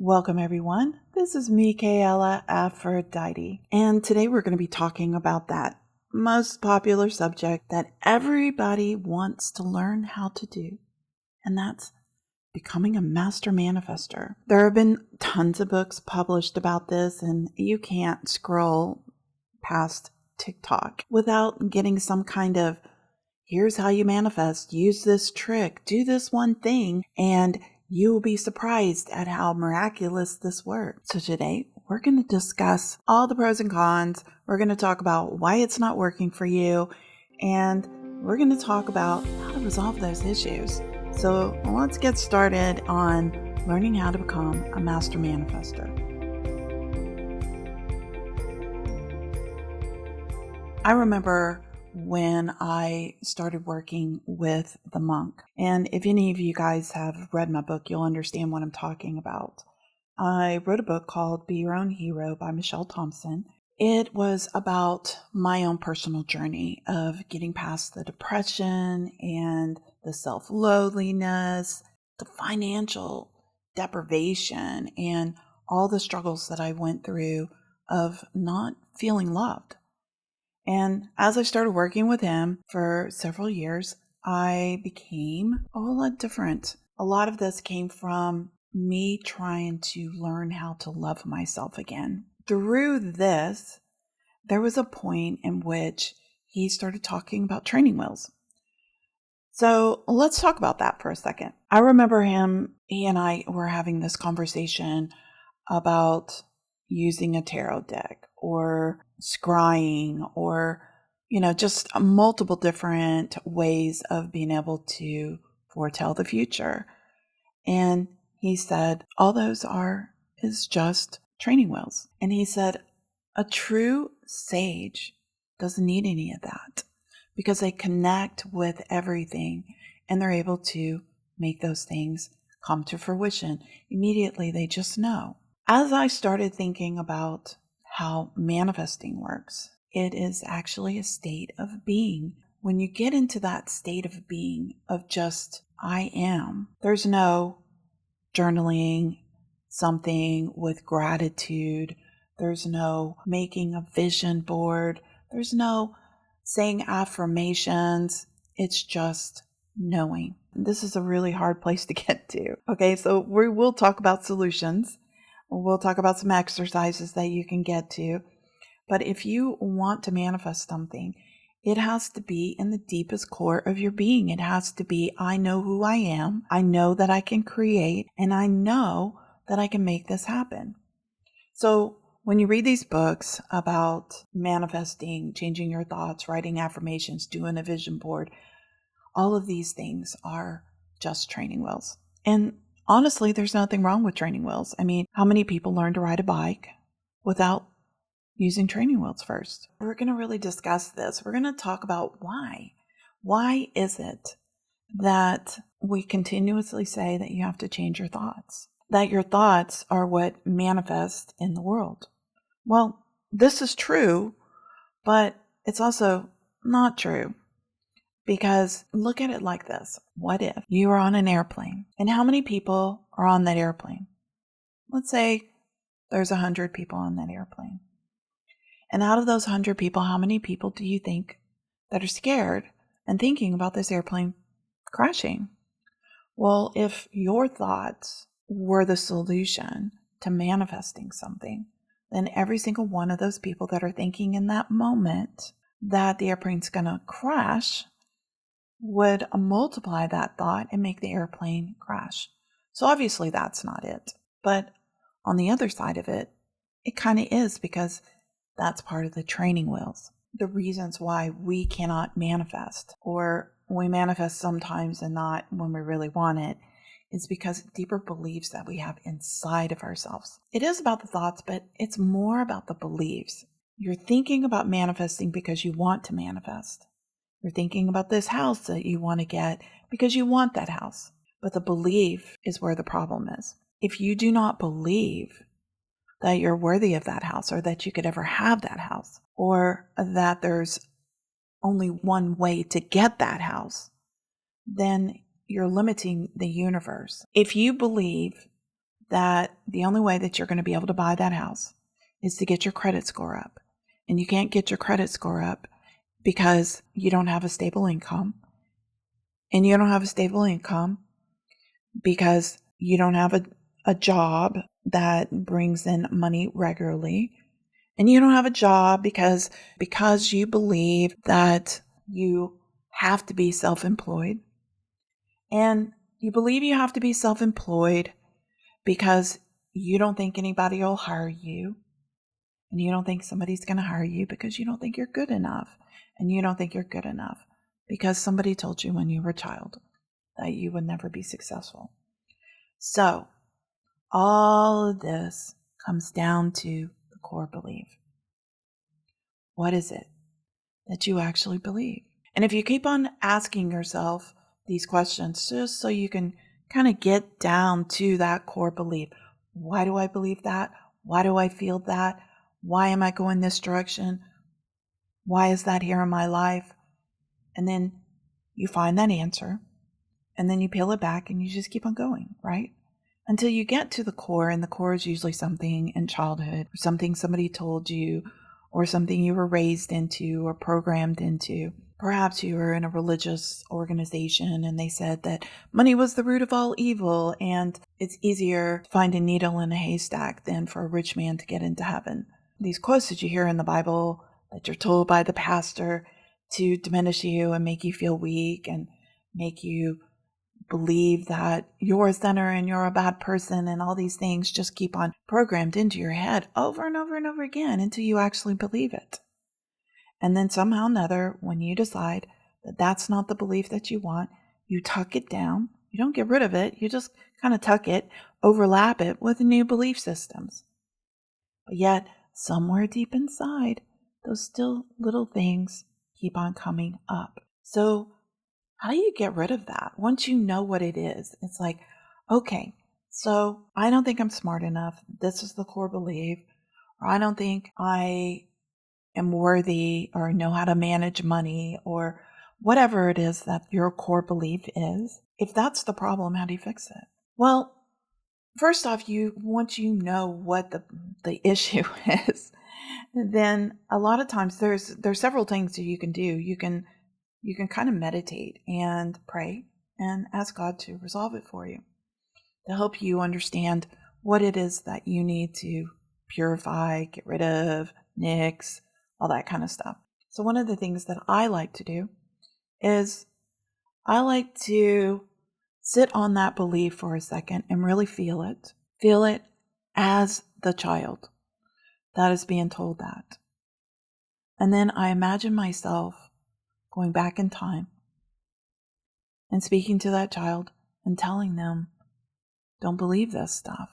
Welcome everyone. This is Michaela Aphrodite, and today we're going to be talking about that most popular subject that everybody wants to learn how to do, and that's becoming a master manifester. There have been tons of books published about this, and you can't scroll past TikTok without getting some kind of here's how you manifest, use this trick, do this one thing, and you will be surprised at how miraculous this works. So today, we're going to discuss all the pros and cons. We're going to talk about why it's not working for you, and we're going to talk about how to resolve those issues. So let's get started on learning how to become a master manifester. I remember when I started working with the monk. And if any of you guys have read my book, you'll understand what I'm talking about. I wrote a book called Be Your Own Hero by Michelle Thompson. It was about my own personal journey of getting past the depression and the self-loathing, the financial deprivation, and all the struggles that I went through of not feeling loved. And as I started working with him for several years, I became a whole lot different. A lot of this came from me trying to learn how to love myself again. Through this, there was a point in which he started talking about training wheels. So let's talk about that for a second. I remember he and I were having this conversation about using a tarot deck or scrying or, just multiple different ways of being able to foretell the future. And he said, all those is just training wheels. And he said, a true sage doesn't need any of that because they connect with everything and they're able to make those things come to fruition. Immediately, they just know. As I started thinking about how manifesting works, it is actually a state of being. When you get into that state of being, of just, I am, there's no journaling something with gratitude. There's no making a vision board. There's no saying affirmations. It's just knowing. This is a really hard place to get to. Okay, so we will talk about solutions. We'll talk about some exercises that you can get to. But if you want to manifest something, it has to be in the deepest core of your being. It has to be, I know who I am. I know that I can create, and I know that I can make this happen. So when you read these books about manifesting, changing your thoughts, writing affirmations, doing a vision board, all of these things are just training wheels. And honestly, there's nothing wrong with training wheels. I mean, how many people learn to ride a bike without using training wheels first? We're going to really discuss this. We're going to talk about why. Why is it that we continuously say that you have to change your thoughts? That your thoughts are what manifest in the world? Well, this is true, but it's also not true. Because look at it like this. What if you are on an airplane? And how many people are on that airplane? Let's say there's 100 people on that airplane. And out of those 100 people, how many people do you think that are scared and thinking about this airplane crashing? Well, if your thoughts were the solution to manifesting something, then every single one of those people that are thinking in that moment that the airplane's going to crash would multiply that thought and make the airplane crash. So obviously that's not it. But on the other side of it, it kind of is, because that's part of the training wheels. The reasons why we cannot manifest, or we manifest sometimes and not when we really want it, is because deeper beliefs that we have inside of ourselves. It is about the thoughts, but it's more about the beliefs. You're thinking about manifesting because you want to manifest. You're thinking about this house that you want to get because you want that house. But the belief is where the problem is. If you do not believe that you're worthy of that house, or that you could ever have that house, or that there's only one way to get that house, then you're limiting the universe. If you believe that the only way that you're going to be able to buy that house is to get your credit score up. And you can't get your credit score up because you don't have a stable income. And you don't have a stable income because you don't have a job that brings in money regularly. And you don't have a job because you believe that you have to be self-employed. And you believe you have to be self-employed because you don't think anybody will hire you. And you don't think somebody's going to hire you because you don't think you're good enough. And you don't think you're good enough because somebody told you when you were a child that you would never be successful. So all of this comes down to the core belief. What is it that you actually believe? And if you keep on asking yourself these questions, just so you can kind of get down to that core belief. Why do I believe that? Why do I feel that? Why am I going this direction? Why is that here in my life? And then you find that answer, and then you peel it back and you just keep on going, right? Until you get to the core, and the core is usually something in childhood, or something somebody told you, or something you were raised into or programmed into. Perhaps you were in a religious organization and they said that money was the root of all evil, and it's easier to find a needle in a haystack than for a rich man to get into heaven. These quotes that you hear in the Bible that you're told by the pastor to diminish you and make you feel weak and make you believe that you're a sinner and you're a bad person, and all these things just keep on programmed into your head over and over and over again until you actually believe it. And then somehow or another, when you decide that that's not the belief that you want, you tuck it down. You don't get rid of it. You just kind of tuck it, overlap it with new belief systems. But yet, somewhere deep inside, those still little things keep on coming up. So how do you get rid of that? Once you know what it is, it's like, okay, so I don't think I'm smart enough. This is the core belief. Or I don't think I am worthy or know how to manage money, or whatever it is that your core belief is. If that's the problem, how do you fix it? Well, first off, once you know what the issue is, then a lot of times there's several things that you can do. You can kind of meditate and pray and ask God to resolve it for you, to help you understand what it is that you need to purify, get rid of, nix, all that kind of stuff. So one of the things that I like to do is I like to sit on that belief for a second and really feel it. Feel it as the child that is being told that. And then I imagine myself going back in time and speaking to that child and telling them, don't believe this stuff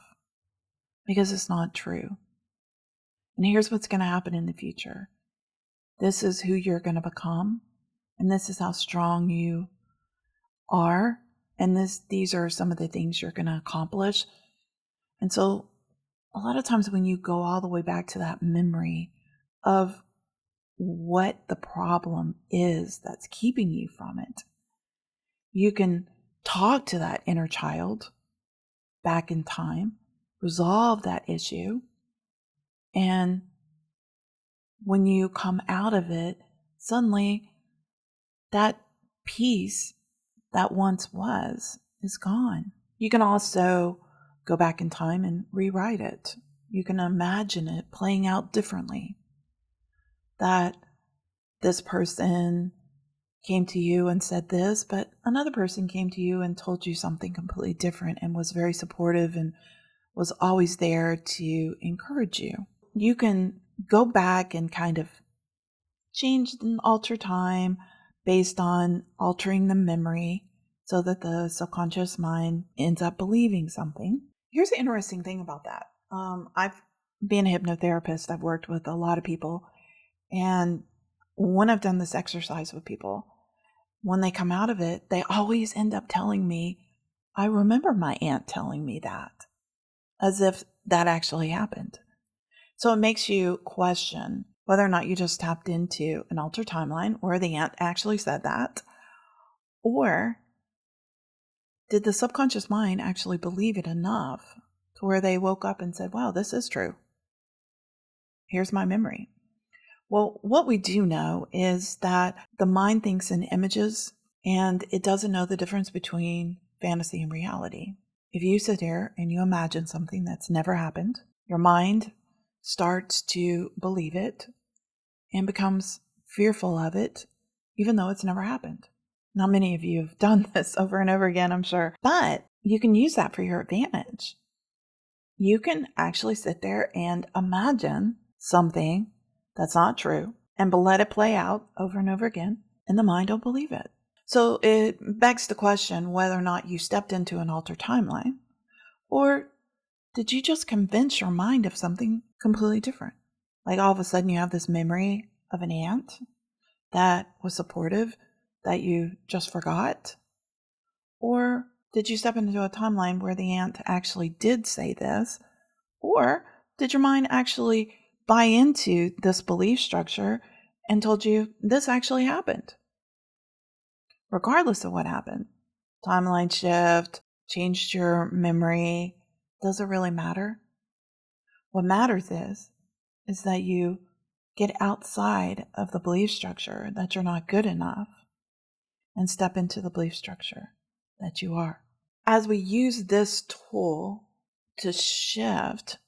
because it's not true. And here's what's going to happen in the future. This is who you're going to become, and this is how strong you are, and these are some of the things you're going to accomplish. And so a lot of times when you go all the way back to that memory of what the problem is that's keeping you from it, you can talk to that inner child back in time, resolve that issue, and when you come out of it, suddenly that peace that once was is gone. You can also go back in time and rewrite it. You can imagine it playing out differently. That this person came to you and said this, but another person came to you and told you something completely different and was very supportive and was always there to encourage you. You can go back and kind of change and alter time based on altering the memory so that the subconscious mind ends up believing something. Here's the interesting thing about that. I've been a hypnotherapist. I've worked with a lot of people. And when I've done this exercise with people, when they come out of it, they always end up telling me, I remember my aunt telling me that, as if that actually happened. So it makes you question whether or not you just tapped into an altered timeline where the aunt actually said that, or did the subconscious mind actually believe it enough to where they woke up and said, wow, this is true. Here's my memory. Well, what we do know is that the mind thinks in images and it doesn't know the difference between fantasy and reality. If you sit here and you imagine something that's never happened, your mind starts to believe it and becomes fearful of it, even though it's never happened. Now, many of you have done this over and over again, I'm sure, but you can use that for your advantage. You can actually sit there and imagine something that's not true and let it play out over and over again, and the mind will believe it. So it begs the question whether or not you stepped into an altered timeline, or did you just convince your mind of something completely different? Like all of a sudden you have this memory of an aunt that was supportive that you just forgot? Or did you step into a timeline where the aunt actually did say this? Or did your mind actually buy into this belief structure and told you this actually happened? Regardless of what happened, timeline shift, changed your memory, does it really matter? What matters is that you get outside of the belief structure that you're not good enough and step into the belief structure that you are. As we use this tool to shift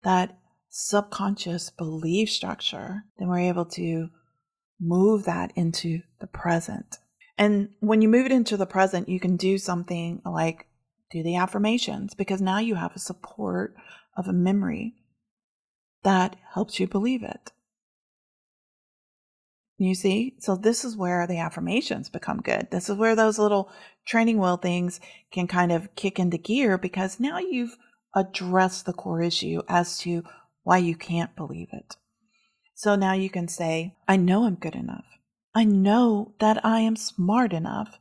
that subconscious belief structure, then we're able to move that into the present. And when you move it into the present, you can do something like do the affirmations, because now you have a support of a memory that helps you believe it. You see? So this is where the affirmations become good. This is where those little training wheel things can kind of kick into gear, because now you've addressed the core issue as to why you can't believe it. So now you can say, I know I'm good enough. I know that I am smart enough.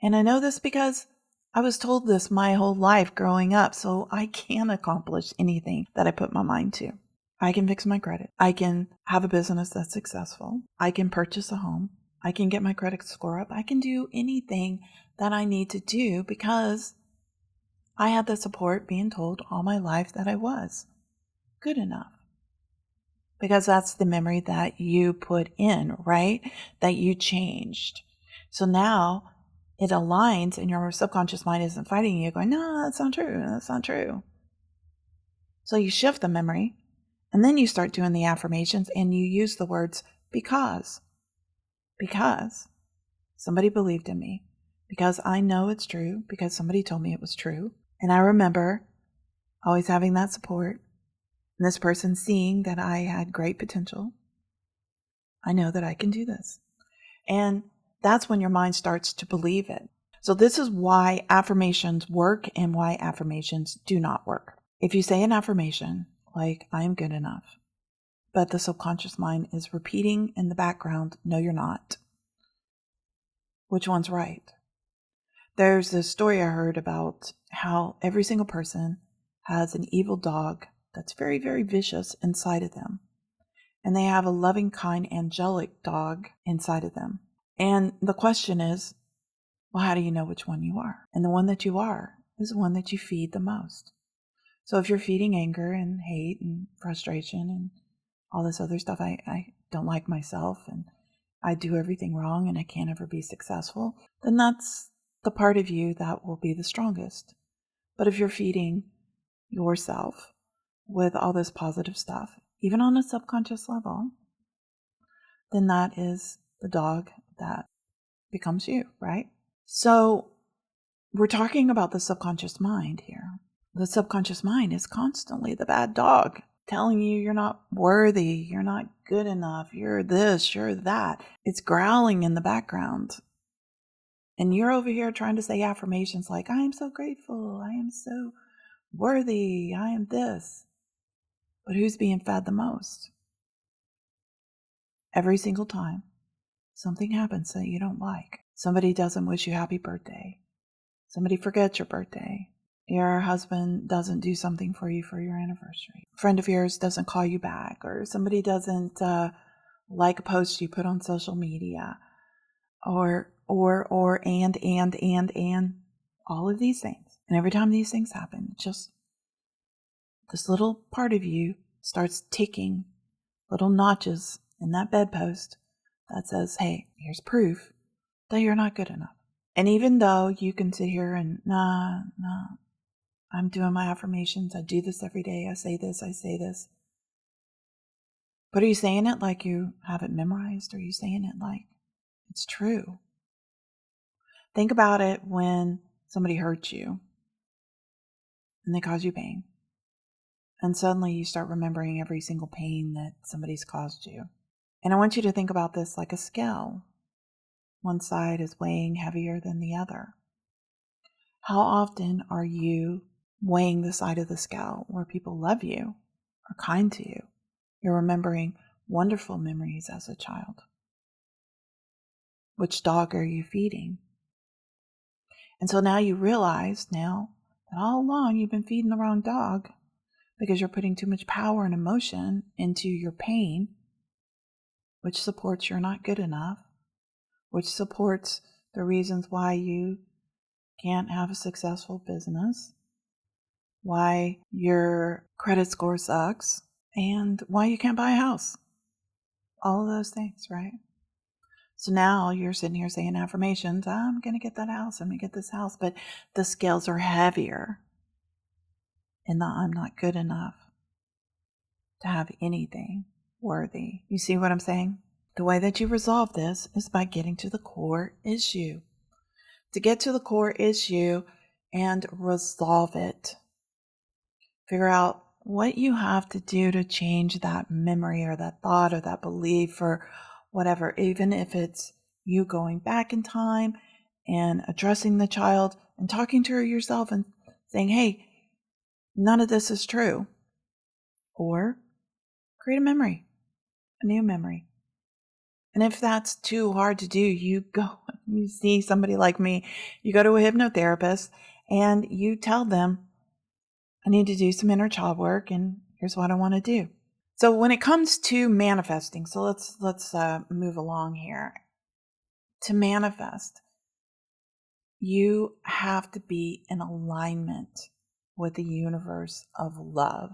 And I know this because I was told this my whole life growing up, so I can accomplish anything that I put my mind to. I can fix my credit. I can have a business that's successful. I can purchase a home. I can get my credit score up. I can do anything that I need to do because I had the support being told all my life that I was good enough. Because that's the memory that you put in, right? That you changed. So now it aligns and your subconscious mind isn't fighting you, going, no, that's not true. That's not true. So you shift the memory. And then you start doing the affirmations and you use the words because somebody believed in me, because I know it's true, because somebody told me it was true. And I remember always having that support and this person seeing that I had great potential. I know that I can do this. And that's when your mind starts to believe it. So this is why affirmations work and why affirmations do not work. If you say an affirmation, like, I am good enough, but the subconscious mind is repeating in the background, no, you're not. Which one's right? There's this story I heard about how every single person has an evil dog that's very, very vicious inside of them. And they have a loving, kind, angelic dog inside of them. And the question is, well, how do you know which one you are? And the one that you are is the one that you feed the most. So if you're feeding anger and hate and frustration and all this other stuff, I don't like myself and I do everything wrong and I can't ever be successful, then that's the part of you that will be the strongest. But if you're feeding yourself with all this positive stuff, even on a subconscious level, then that is the dog that becomes you, right? So we're talking about the subconscious mind here. The subconscious mind is constantly the bad dog telling you you're not worthy, you're not good enough, you're this, you're that. It's growling in the background. And you're over here trying to say affirmations like, I am so grateful, I am so worthy, I am this. But who's being fed the most? Every single time something happens that you don't like. Somebody doesn't wish you happy birthday. Somebody forgets your birthday. Your husband doesn't do something for you for your anniversary. A friend of yours doesn't call you back, or somebody doesn't like a post you put on social media, or and all of these things. And every time these things happen, it just this little part of you starts ticking little notches in that bedpost that says, hey, here's proof that you're not good enough. And even though you can sit here and, nah, I'm doing my affirmations, I do this every day, I say this. But are you saying it like you have it memorized? Or are you saying it like it's true? Think about it when somebody hurts you and they cause you pain. And suddenly you start remembering every single pain that somebody's caused you. And I want you to think about this like a scale. One side is weighing heavier than the other. How often are you weighing the side of the scale where people love you, are kind to you? You're remembering wonderful memories as a child. Which dog are you feeding? And so now you realize now that all along you've been feeding the wrong dog because you're putting too much power and emotion into your pain, which supports you're not good enough, which supports the reasons why you can't have a successful business, why your credit score sucks, and why you can't buy a house. All of those things, right? So now you're sitting here saying affirmations, I'm going to get that house, I'm going to get this house, but the scales are heavier in that I'm not good enough to have anything worthy. You see what I'm saying? The way that you resolve this is by getting to the core issue. To get to the core issue and resolve it. Figure out what you have to do to change that memory or that thought or that belief or whatever, even if it's you going back in time and addressing the child and talking to her yourself and saying, hey, none of this is true. Or create a memory, a new memory. And if that's too hard to do, you see somebody like me, you go to a hypnotherapist and you tell them, I need to do some inner child work and here's what I want to do. So when it comes to manifesting, so let's move along here. To manifest, you have to be in alignment with the universe of love,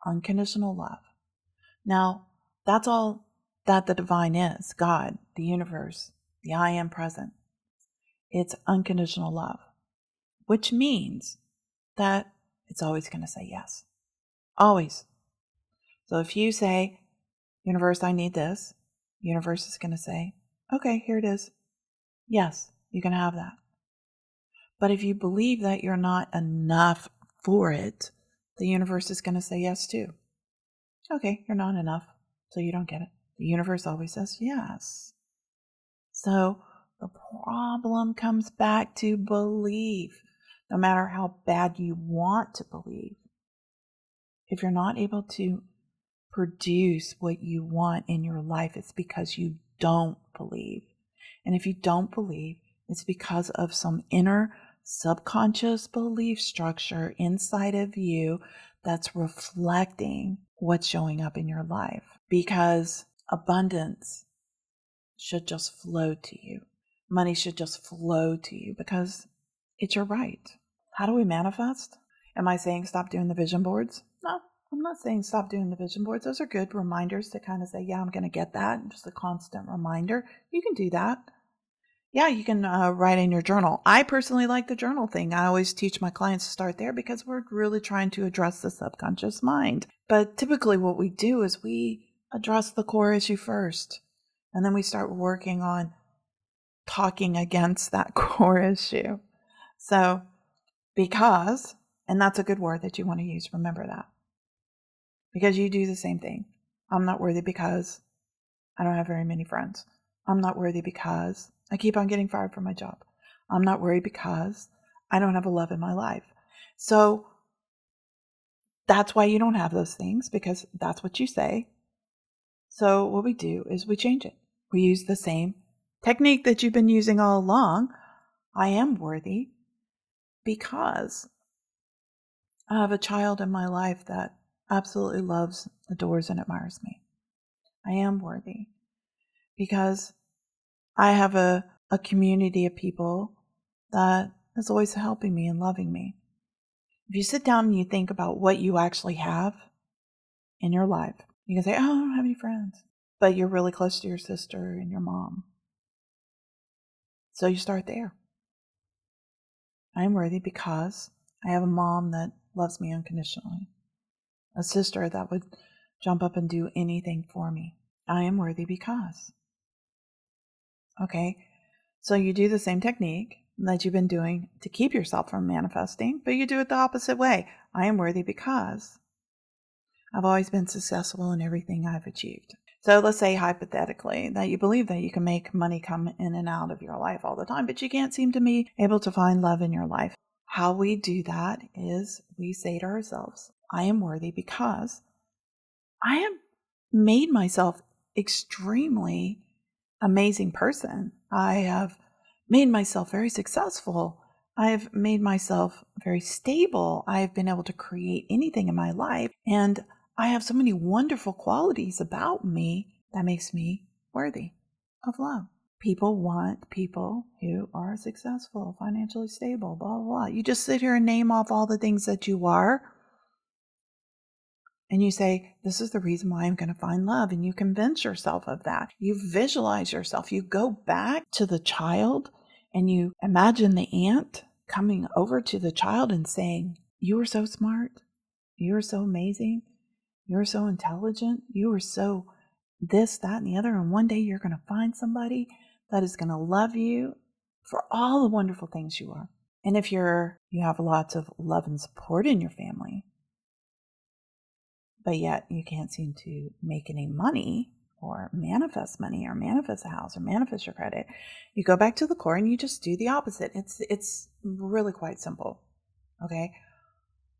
unconditional love. Now, that's all that the divine is, God, the universe, the I am present. It's unconditional love, which means that it's always going to say yes. Always. So if you say, universe, I need this, universe is going to say, okay, here it is. Yes, you can have that. But if you believe that you're not enough for it, the universe is going to say yes too. Okay, you're not enough, so you don't get it. The universe always says yes. So the problem comes back to belief. No matter how bad you want to believe, if you're not able to produce what you want in your life, it's because you don't believe. And if you don't believe, it's because of some inner subconscious belief structure inside of you that's reflecting what's showing up in your life. Because abundance should just flow to you. Money should just flow to you because it's your right. How do we manifest? Am I saying stop doing the vision boards? No, I'm not saying stop doing the vision boards. Those are good reminders to kind of say, yeah, I'm going to get that. Just a constant reminder. You can do that. Yeah, you can write in your journal. I personally like the journal thing. I always teach my clients to start there because we're really trying to address the subconscious mind. But typically what we do is we address the core issue first. And then we start working on talking against that core issue. So because, and that's a good word that you want to use, remember that. Because you do the same thing. I'm not worthy because I don't have very many friends. I'm not worthy because I keep on getting fired from my job. I'm not worried because I don't have a love in my life. So that's why you don't have those things, because that's what you say. So what we do is we change it. We use the same technique that you've been using all along. I am worthy because I have a child in my life that absolutely loves, adores, and admires me. I am worthy because I have a community of people that is always helping me and loving me. If you sit down and you think about what you actually have in your life, you can say, oh, I don't have any friends, but you're really close to your sister and your mom. So you start there. I am worthy because I have a mom that loves me unconditionally, a sister that would jump up and do anything for me. I am worthy because. Okay, so you do the same technique that you've been doing to keep yourself from manifesting, but you do it the opposite way. I am worthy because I've always been successful in everything I've achieved. So let's say hypothetically that you believe that you can make money come in and out of your life all the time, but you can't seem to be able to find love in your life. How we do that is we say to ourselves, I am worthy because I have made myself extremely amazing person. I have made myself very successful. I've made myself very stable. I've been able to create anything in my life. And I have so many wonderful qualities about me that makes me worthy of love. People want people who are successful, financially stable, blah, blah, blah. You just sit here and name off all the things that you are. And you say, this is the reason why I'm going to find love. And you convince yourself of that. You visualize yourself. You go back to the child and you imagine the aunt coming over to the child and saying, you are so smart. You are so amazing. You're so intelligent. You are so this, that, and the other. And one day you're going to find somebody that is going to love you for all the wonderful things you are. And if you have lots of love and support in your family, but yet you can't seem to make any money or manifest a house or manifest your credit, you go back to the core and you just do the opposite. It's really quite simple. Okay.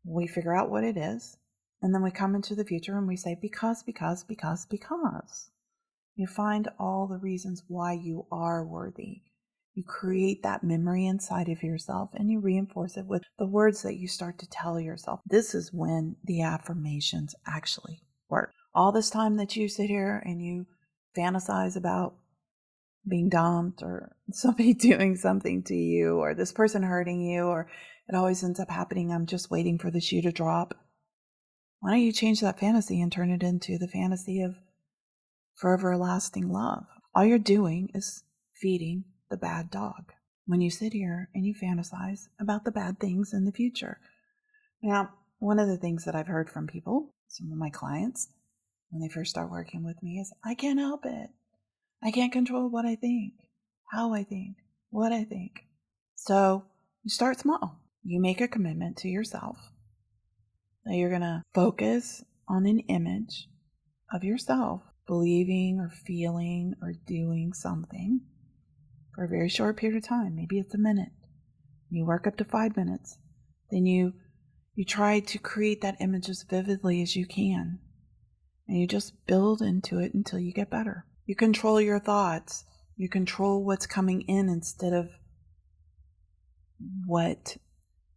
We figure out what it is. And then we come into the future and we say, because. You find all the reasons why you are worthy. You create that memory inside of yourself and you reinforce it with the words that you start to tell yourself. This is when the affirmations actually work. All this time that you sit here and you fantasize about being dumped or somebody doing something to you or this person hurting you, or it always ends up happening, I'm just waiting for the shoe to drop. Why don't you change that fantasy and turn it into the fantasy of forever lasting love? All you're doing is feeding the bad dog when you sit here and you fantasize about the bad things in the future. Now, one of the things that I've heard from people, some of my clients, when they first start working with me is, I can't help it. I can't control what I think, how I think, what I think. So you start small. You make a commitment to yourself that you're going to focus on an image of yourself believing or feeling or doing something for a very short period of time. Maybe it's a minute. You work up to 5 minutes. Then you try to create that image as vividly as you can. And you just build into it until you get better. You control your thoughts. You control what's coming in instead of what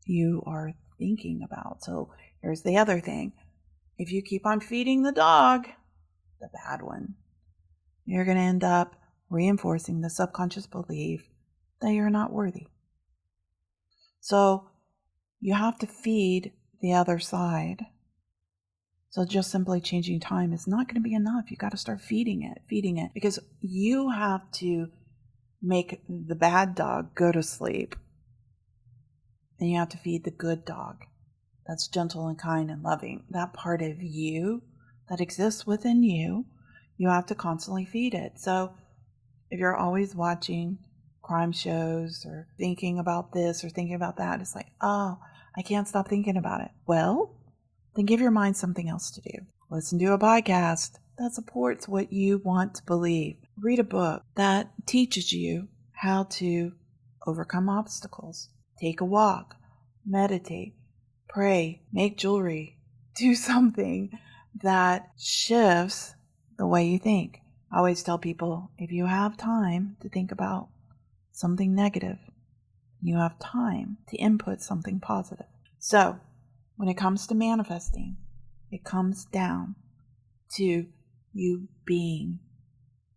you are thinking about. So here's the other thing. If you keep on feeding the dog, the bad one, you're going to end up reinforcing the subconscious belief that you're not worthy. So you have to feed the other side. So just simply changing time is not going to be enough. You got to start feeding it, because you have to make the bad dog go to sleep. And you have to feed the good dog that's gentle and kind and loving. That part of you that exists within you, you have to constantly feed it. So if you're always watching crime shows or thinking about this or thinking about that, it's like, oh, I can't stop thinking about it. Well, then give your mind something else to do. Listen to a podcast that supports what you want to believe. Read a book that teaches you how to overcome obstacles. Take a walk, meditate, pray, make jewelry, do something that shifts the way you think. I always tell people, if you have time to think about something negative, you have time to input something positive. So when it comes to manifesting, it comes down to you being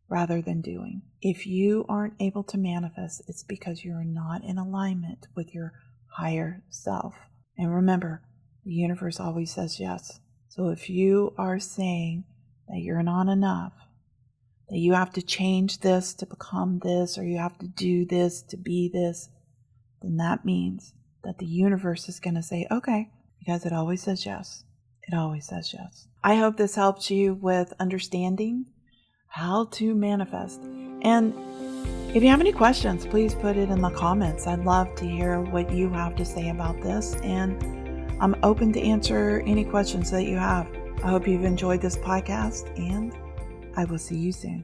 rather than doing. If you aren't able to manifest, it's because you're not in alignment with your higher self. And remember, the universe always says yes. So if you are saying that you're not enough, that you have to change this to become this, or you have to do this to be this, then that means that the universe is going to say, okay, because it always says yes. It always says yes. I hope this helps you with understanding how to manifest. And if you have any questions, please put it in the comments. I'd love to hear what you have to say about this, and I'm open to answer any questions that you have. I hope you've enjoyed this podcast, and I will see you soon.